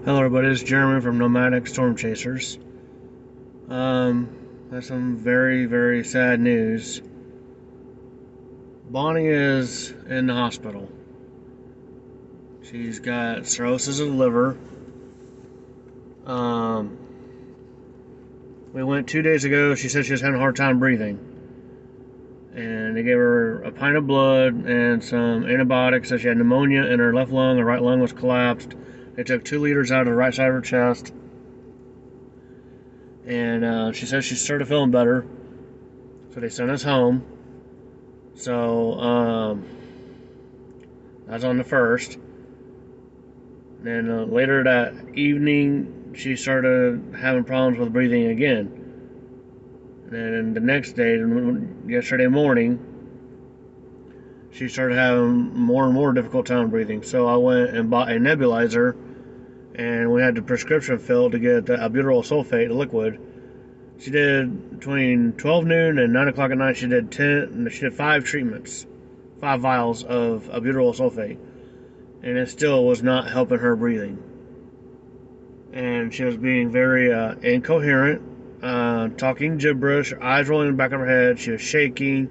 Hello everybody, it's Jeremy from Nomadic Storm Chasers. That's some very sad news. Bonnie is in the hospital. She's got cirrhosis of the liver. Um, we went 2 days ago. She said she was having a hard time breathing. And they gave her a pint of blood and some antibiotics. Said she had pneumonia in her left lung. Her right lung was collapsed. They took 2 liters out of the right side of her chest. And she says she started feeling better. So they sent us home. So that's on the 1st. Then later that evening, she started having problems with breathing again. And then the next day, yesterday morning, she started having more and more difficult time breathing. So I went and bought a nebulizer, and we had the prescription filled to get the albuterol sulfate liquid. She did between 12 noon and 9 o'clock at night. She did 5 treatments, 5 vials of albuterol sulfate, and it still was not helping her breathing. And she was being very incoherent, talking gibberish, her eyes rolling in the back of her head. She was shaking.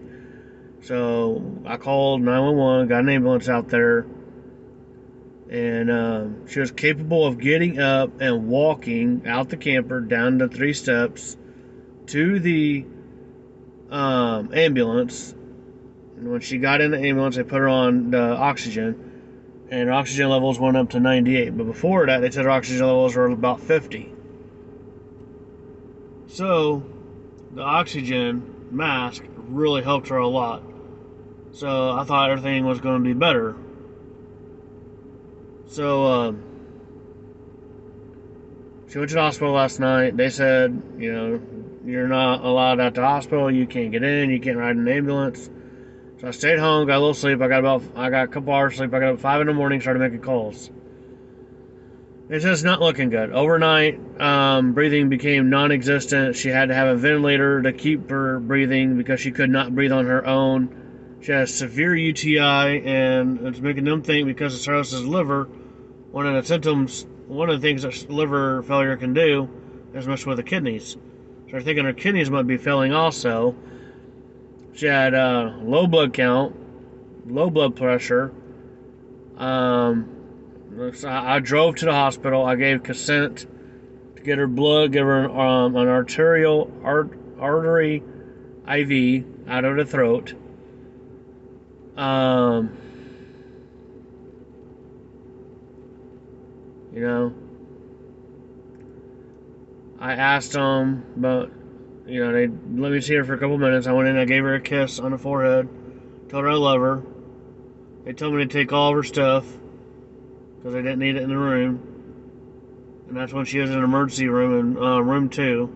So I called 911, got an ambulance out there, and she was capable of getting up and walking out the camper down the 3 steps to the ambulance. And when she got in the ambulance, they put her on the oxygen, and her oxygen levels went up to 98. But before that, they said her oxygen levels were about 50. So the oxygen mask really helped her a lot. So I thought everything was going to be better. So she went to the hospital last night. They said, you're not allowed at the hospital. You can't get in. You can't ride an ambulance. So I stayed home, got a little sleep. I got a couple hours sleep. I got up at 5 in the morning, started making calls. It's just not looking good. Overnight, breathing became non-existent. She had to have a ventilator to keep her breathing because she could not breathe on her own. She has severe UTI, and it's making them think because of cirrhosis of the liver, one of the things that liver failure can do is mess with the kidneys. So they're thinking her kidneys might be failing also. She had low blood count, low blood pressure. So I drove to the hospital. I gave consent to get her blood, give her an artery IV out of the throat. I asked them, but they let me see her for a couple minutes. I went in, I gave her a kiss on the forehead, told her I love her. They told me to take all of her stuff because they didn't need it in the room. And that's when she was in an emergency room in room 2.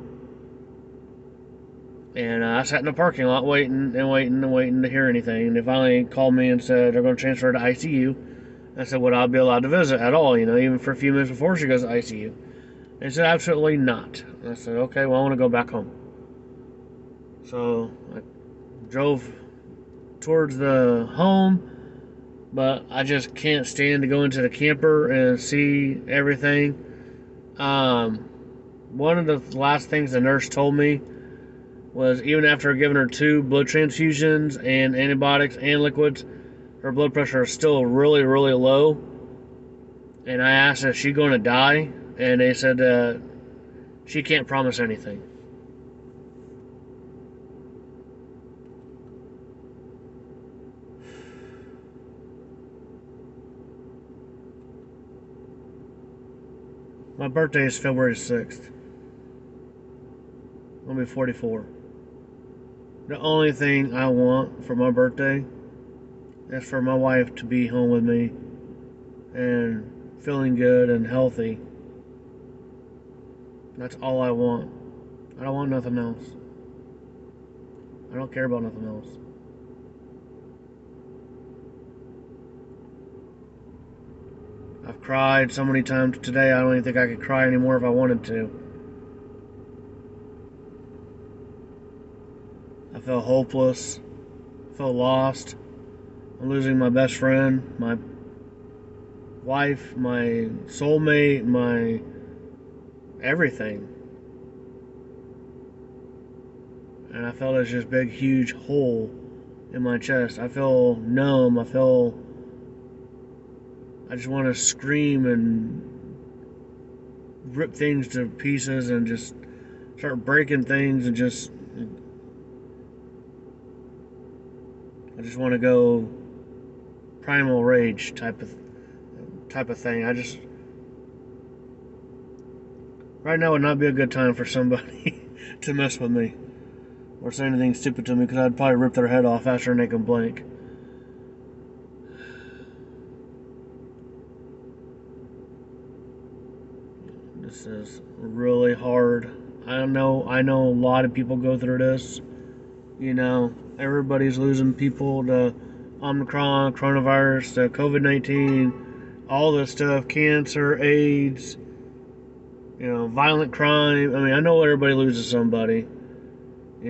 And I sat in the parking lot waiting to hear anything. And they finally called me and said they're going to transfer her to ICU. I said, would I be allowed to visit at all, even for a few minutes before she goes to ICU? They said, absolutely not. I said, okay, well, I want to go back home. So I drove towards the home, but I just can't stand to go into the camper and see everything. One of the last things the nurse told me was even after giving her 2 blood transfusions and antibiotics and liquids, her blood pressure is still really low. And I asked if she's going to die, and they said she can't promise anything. My birthday is February 6th. I'll be 44. The only thing I want for my birthday is for my wife to be home with me and feeling good and healthy. That's all I want. I don't want nothing else. I don't care about nothing else. I've cried so many times today, I don't even think I could cry anymore if I wanted to. I feel hopeless. I feel lost. I'm losing my best friend, my wife, my soulmate, my everything. And I felt this just big, huge hole in my chest. I feel numb. I just want to scream and rip things to pieces and just start breaking things and I just want to go primal rage type of thing. Right now would not be a good time for somebody to mess with me or say anything stupid to me, because I'd probably rip their head off after and make them blink. This is really hard. I know a lot of people go through this. You know, everybody's losing people to Omicron, coronavirus, to COVID-19, all this stuff, cancer, AIDS, violent crime. I mean, I know everybody loses somebody. A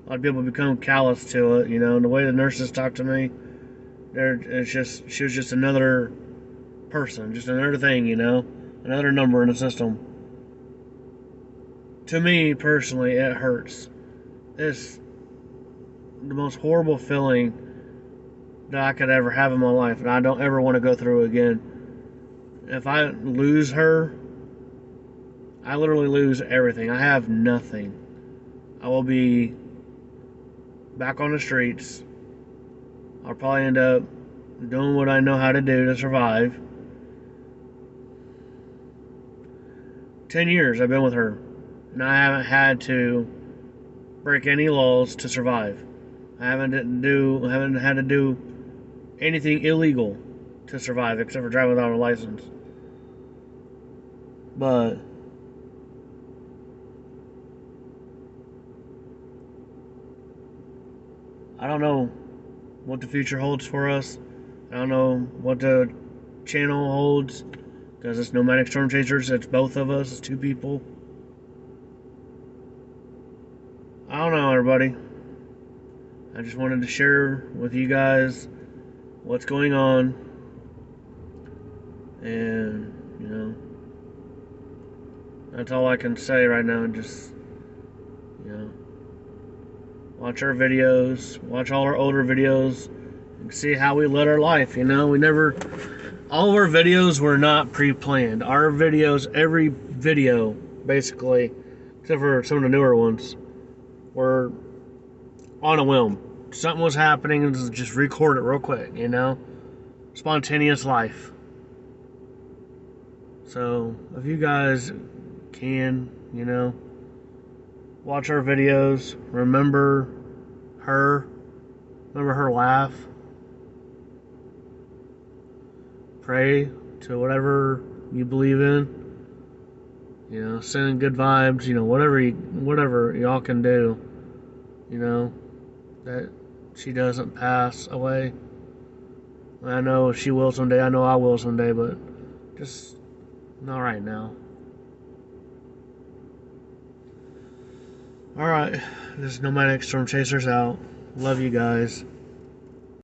lot of people become callous to it. And the way the nurses talk to me, she was just another person, just another thing, another number in the system. To me, personally, it hurts. It's the most horrible feeling that I could ever have in my life, and I don't ever want to go through it again. If I lose her, I literally lose everything. I have nothing. I will be back on the streets. I'll probably end up doing what I know how to do to survive. 10 years I've been with her, and I haven't had to break any laws to survive. I haven't had to do anything illegal to survive, except for driving without a license. But I don't know what the future holds for us. I don't know what the channel holds, because it's Nomadic Storm Chasers. It's both of us. It's two people. I don't know, everybody. I just wanted to share with you guys what's going on. And, that's all I can say right now. Just, watch our videos, watch all our older videos, and see how we led our life. All of our videos were not pre-planned. Our videos, every video, basically, except for some of the newer ones, were on a whim. Something was happening, and just record it real quick, Spontaneous life. So, if you guys can, watch our videos, remember her laugh, pray to whatever you believe in, send good vibes, whatever y'all can do, that she doesn't pass away. I know she will someday, I know I will someday, but just not right now. Alright, this is Nomadic Storm Chasers out. Love you guys.